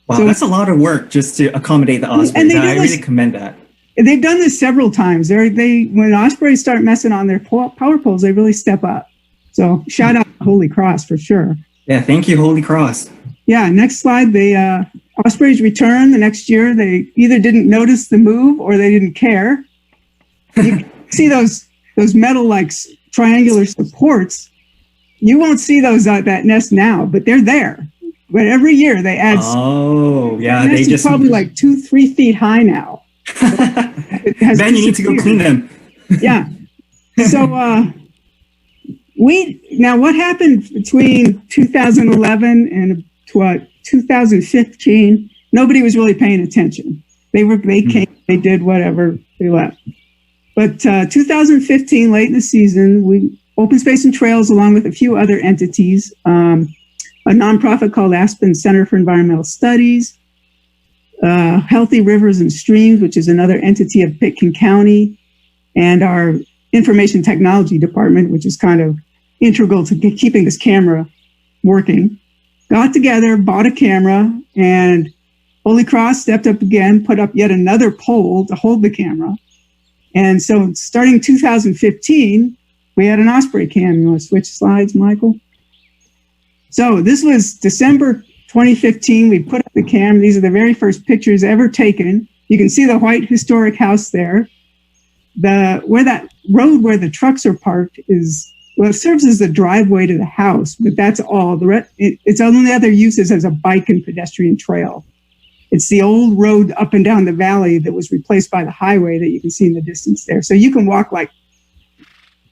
Wow, so that's a lot of work just to accommodate the Ospreys. I really commend that. They've done this several times. When Ospreys start messing on their power poles, they really step up. So shout out to Holy Cross for sure. Yeah, thank you, Holy Cross. Yeah, next slide. Ospreys return the next year. They either didn't notice the move or they didn't care. You see those metal like triangular supports. You won't see those at that nest now, but they're there. But every year they add. Oh, yeah, they just probably like 2-3 feet high now. Then you need to go clean them. Yeah. So what happened between 2011 and 2015? Nobody was really paying attention. They came, they did whatever, they left. But 2015, late in the season, Open Space and Trails, along with a few other entities, a nonprofit called Aspen Center for Environmental Studies, Healthy Rivers and Streams, which is another entity of Pitkin County, and our Information Technology Department, which is kind of integral to keeping this camera working, got together, bought a camera, and Holy Cross stepped up again, put up yet another pole to hold the camera. And so starting 2015, we had an Osprey cam. You want to switch slides, Michael? So this was December 2015. We put up the cam. These are the very first pictures ever taken. You can see the white historic house there. Where that road where the trucks are parked is well, it serves as the driveway to the house, but that's all. Its only other use is as a bike and pedestrian trail. It's the old road up and down the valley that was replaced by the highway that you can see in the distance there. So you can walk like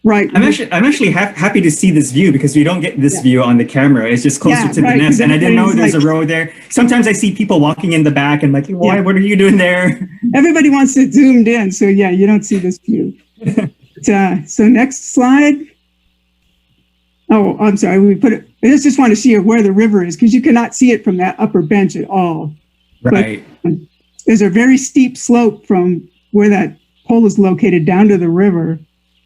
right. I'm actually happy to see this view because we don't get this view on the camera. It's just closer to the nest, and I didn't know there's a road there. Sometimes I see people walking in the back, and like, why? What are you doing there? Everybody wants it zoomed in, so yeah, you don't see this view. So next slide. Oh, I'm sorry. We put it. I just want to see where the river is because you cannot see it from that upper bench at all. Right. But there's a very steep slope from where that pole is located down to the river.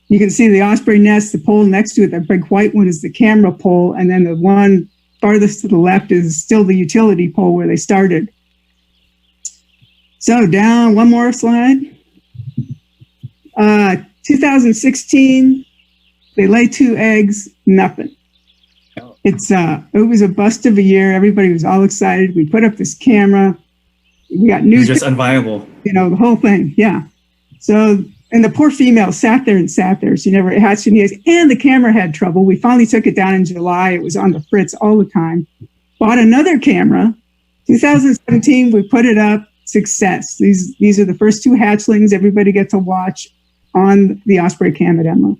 You can see the osprey nest, the pole next to it, that big white one is the camera pole, and then the one farthest to the left is still the utility pole where they started. So down, one more slide. 2016, they lay 2 eggs, nothing. It was a bust of a year. Everybody was all excited. We put up this camera. We got news. Just unviable. The whole thing. Yeah. So, and the poor female sat there. She never hatched any eggs. And the camera had trouble. We finally took it down in July. It was on the fritz all the time. Bought another camera. 2017, we put it up. Success. These are the first 2 hatchlings. Everybody gets to watch on the Osprey cam at Emma.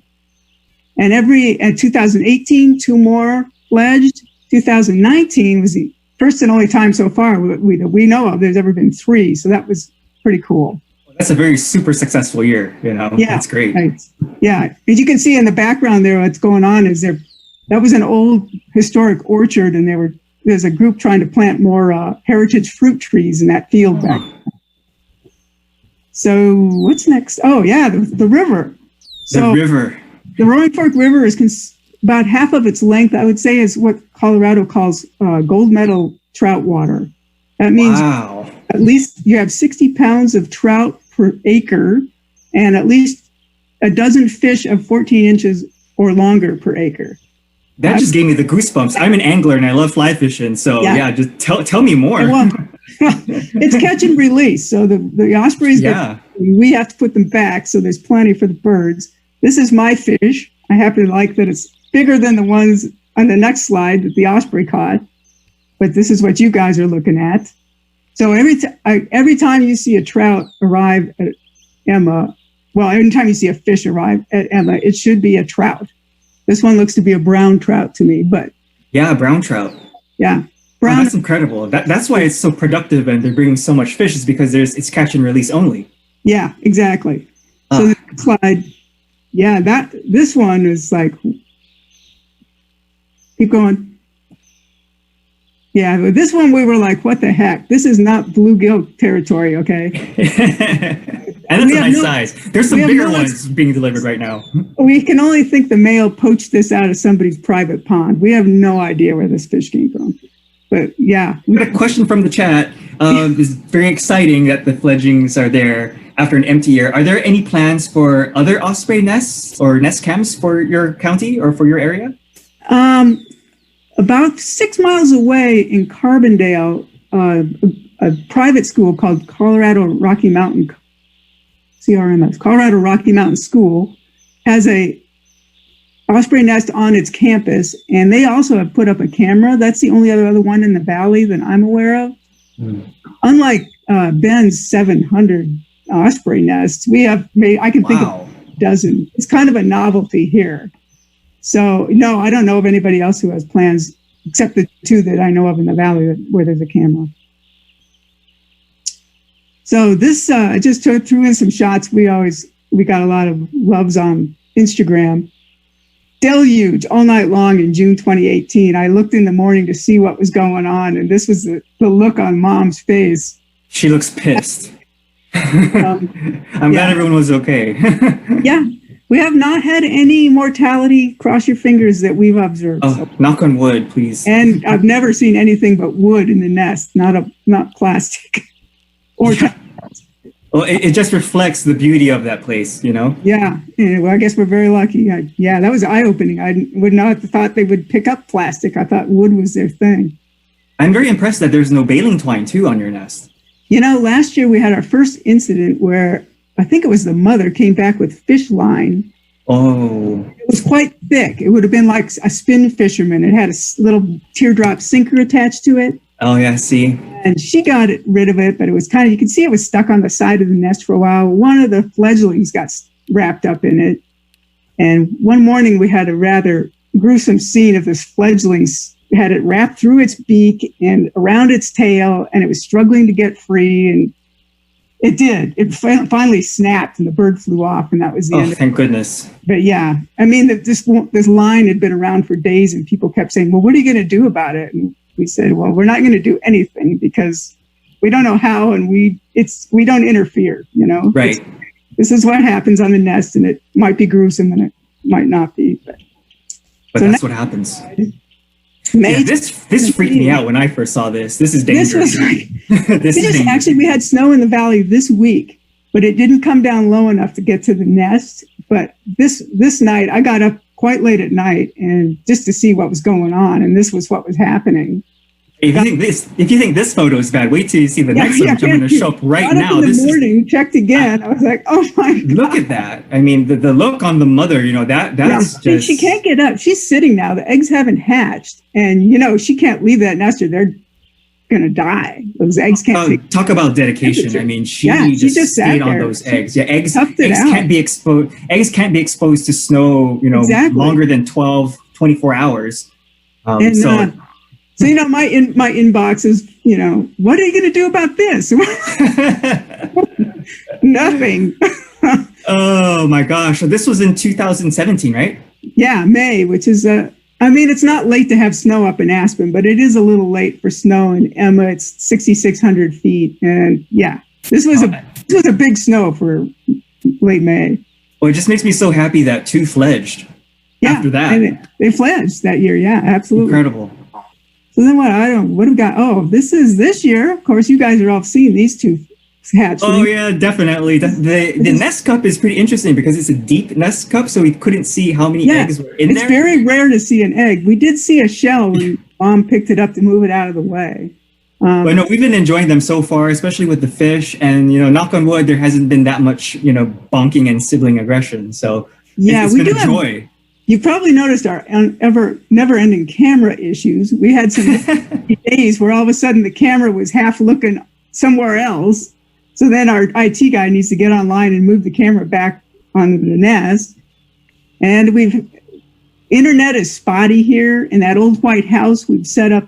And at 2018, 2 more fledged. 2019 was the first and only time so far we know of there's ever been 3. So that was pretty cool. That's a very super successful year, Yeah, that's great. Right. Yeah. As you can see in the background there, what's going on is that was an old historic orchard, and there's a group trying to plant more heritage fruit trees in that field back there. So what's next? Oh yeah, the river. The river. The Roaring Fork River is about half of its length, I would say, is what Colorado calls gold medal trout water. That means at least you have 60 pounds of trout per acre and at least a dozen fish of 14 inches or longer per acre. That just gave me the goosebumps. I'm an angler and I love fly fishing. So just tell me more. Well, it's catch and release. So the ospreys, we have to put them back. So there's plenty for the birds. This is my fish. I happen to like that it's bigger than the ones on the next slide that the osprey caught. But this is what you guys are looking at. So every time you see a trout arrive at Emma, every time you see a fish arrive at Emma, it should be a trout. This one looks to be a brown trout to me, but brown trout. Yeah, brown. Oh, that's incredible. That's why it's so productive, and they're bringing so much fish is because it's catch and release only. Yeah, exactly. So the next slide. Yeah, this one is like. Keep going. Yeah, but this one we were like, what the heck? This is not bluegill territory, okay? And it's a nice size. There's some bigger ones being delivered right now. We can only think the male poached this out of somebody's private pond. We have no idea where this fish came from. But yeah. We got a question from the chat. It's very exciting that the fledglings are there after an empty year. Are there any plans for other osprey nests or nest camps for your county or for your area? About 6 miles away in Carbondale, a private school called Colorado Rocky Mountain, CRMS, Colorado Rocky Mountain School, has a osprey nest on its campus, and they also have put up a camera. That's the only other one in the valley that I'm aware of. Unlike Ben's 700 osprey nests, we have I can think of a dozen. It's kind of a novelty here. So, no, I don't know of anybody else who has plans, except the 2 that I know of in the valley where there's a camera. So this, I just threw in some shots. We got a lot of loves on Instagram. Deluge all night long in June 2018. I looked in the morning to see what was going on, and this was the look on Mom's face. She looks pissed. I'm glad everyone was okay. Yeah. We have not had any mortality, cross your fingers, that we've observed. Oh, so. Knock on wood, please. And I've never seen anything but wood in the nest, not plastic. Or well, it just reflects the beauty of that place, Yeah. Well, I guess we're very lucky. That was eye-opening. I would not have thought they would pick up plastic. I thought wood was their thing. I'm very impressed that there's no baling twine, too, on your nest. Last year we had our first incident where I think it was the mother came back with fish line, Oh. It was quite thick. It would have been like a spin fisherman. It had a little teardrop sinker attached to it. Oh, yeah, see? And she got rid of it, but it was kind of, you could see it was stuck on the side of the nest for a while. One of the fledglings got wrapped up in it. And one morning we had a rather gruesome scene of this fledgling had it wrapped through its beak and around its tail, and it was struggling to get free. And it did. It finally snapped, and the bird flew off, and that was the end. Oh, thank goodness. But yeah, I mean, this line had been around for days, and people kept saying, well, what are you going to do about it? And we said, well, we're not going to do anything because we don't know how, and we don't interfere, you know? Right. This is what happens on the nest, and it might be gruesome, and it might not be. But so that's what happens. Yeah, this freaked me out when I first saw this. This is dangerous. This was like, actually, we had snow in the valley this week, but it didn't come down low enough to get to the nest. But this night, I got up quite late at night and just to see what was going on, and this was what was happening. If you think this photo is bad, wait till you see the next one, which I'm going to show up right now. In the morning, checked again. I was like, oh my God. Look at that. I mean, the look on the mother, you know, that's just... She can't get up. She's sitting now. The eggs haven't hatched. And, you know, she can't leave that nest or they're going to die. Those eggs can't talk about dedication. I mean, she just stayed on those eggs. Yeah, eggs can't be exposed. Eggs can't be exposed to snow, you know, longer than 12, 24 hours. So, you know, my inbox is, you know, what are you going to do about this? Nothing. Oh, my gosh. So this was in 2017, right? Yeah, May, which is, I mean, it's not late to have snow up in Aspen, but it is a little late for snow in Emma. It's 6,600 feet. And yeah, this was a big snow for late May. Well, it just makes me so happy that two fledged after that. And they fledged that year. Yeah, absolutely. Incredible. So then what have we got? Oh, this is this year. Of course, you guys are all seeing these two hatch. Oh, yeah, definitely. The nest cup is pretty interesting because it's a deep nest cup, so we couldn't see how many eggs were in there. It's very rare to see an egg. We did see a shell when Mom picked it up to move it out of the way. But no, we've been enjoying them so far, especially with the fish. And, you know, knock on wood, there hasn't been that much, you know, bonking and sibling aggression. So it's been a joy. You probably noticed our never-ending camera issues. We had some days where all of a sudden the camera was half looking somewhere else. So then our IT guy needs to get online and move the camera back on the nest. And internet is spotty here. In that old white house, we've set up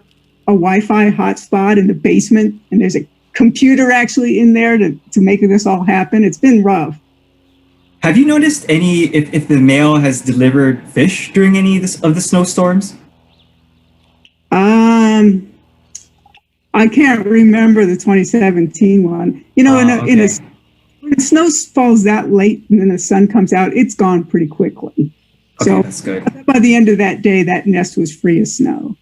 a Wi-Fi hotspot in the basement, and there's a computer actually in there to make this all happen. It's been rough. Have you noticed if the mail has delivered fish during any of the snowstorms? I can't remember the 2017 one. You know, when the snow falls that late and then the sun comes out, it's gone pretty quickly. Okay, so that's good. By the end of that day, that nest was free of snow.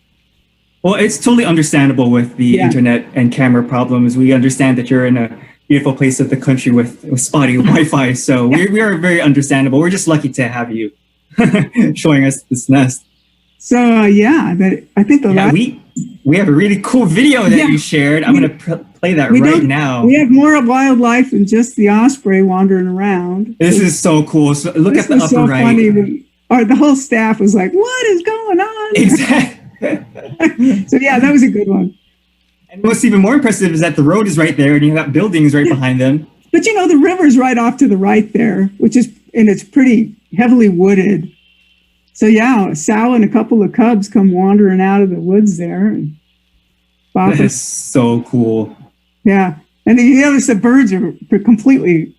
Well, it's totally understandable with the internet and camera problems. We understand that you're in a beautiful place of the country with spotty Wi-Fi, so we are very understandable. We're just lucky to have you showing us this nest. So I think we have a really cool video that you shared. I'm going to play that right now. We have more of wildlife than just the osprey wandering around. This is so cool. So look at the upper so right. Funny. The whole staff was like, "What is going on?" Exactly. So yeah, that was a good one. And what's even more impressive is that the road is right there and you have buildings right behind them. But you know, the river's right off to the right there, and it's pretty heavily wooded. So yeah, a sow and a couple of cubs come wandering out of the woods there. And that is so cool. Yeah. And then you notice the birds are completely,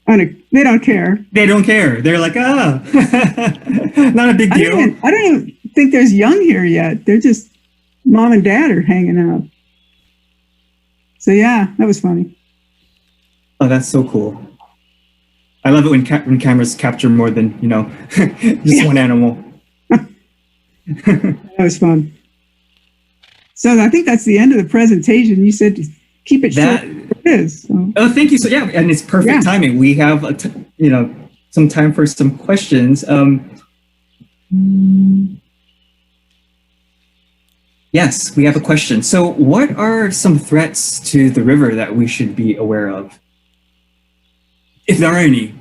they don't care. They don't care. They're like, not a big deal. I don't even think there's young here yet. They're just, Mom and Dad are hanging out. So yeah, that was funny. Oh, that's so cool. I love it when cameras capture more than, just one animal. That was fun. So I think that's the end of the presentation. You said to keep it short. It is. So. Oh, thank you. So yeah, and it's perfect timing. We have, some time for some questions. Yes, we have a question. So what are some threats to the river that we should be aware of? If there are any.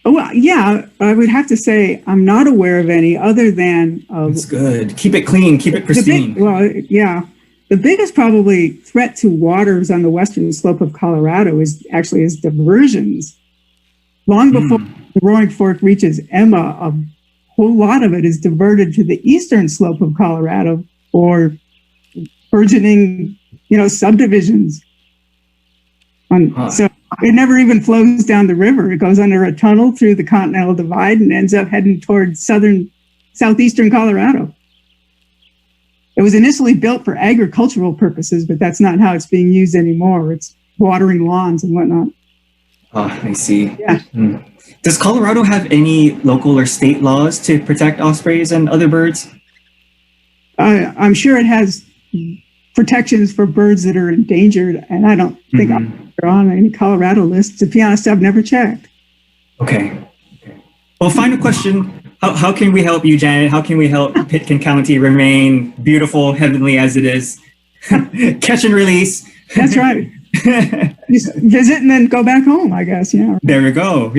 Oh, well, yeah, I would have to say I'm not aware of any other than. That's good. Keep it clean. Keep it pristine. The biggest probably threat to waters on the western slope of Colorado is diversions. Long before the Roaring Fork reaches Emma, a whole lot of it is diverted to the eastern slope of Colorado for burgeoning, subdivisions. So it never even flows down the river. It goes under a tunnel through the Continental Divide and ends up heading towards southeastern Colorado. It was initially built for agricultural purposes, but that's not how it's being used anymore. It's watering lawns and whatnot. Oh, I see. Yeah. Does Colorado have any local or state laws to protect ospreys and other birds? I'm sure it has protections for birds that are endangered, and I don't think they're on any Colorado lists. To be honest, I've never checked. Okay. Well, final question. How can we help you, Janet? How can we help Pitkin County remain beautiful, heavenly as it is? Catch and release. That's right. Just visit and then go back home, I guess. Yeah. There we go.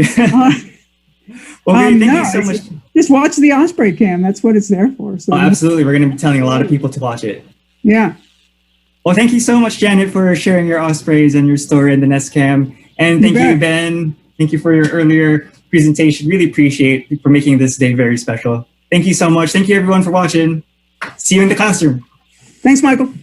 Well, thank you so much. Just watch the Osprey cam. That's what it's there for. So. Absolutely. We're going to be telling a lot of people to watch it. Yeah. Well, thank you so much, Janet, for sharing your ospreys and your story in the Nest Cam. And thank you, Ben. Thank you for your earlier presentation. Really appreciate for making this day very special. Thank you so much. Thank you, everyone, for watching. See you in the classroom. Thanks, Michael.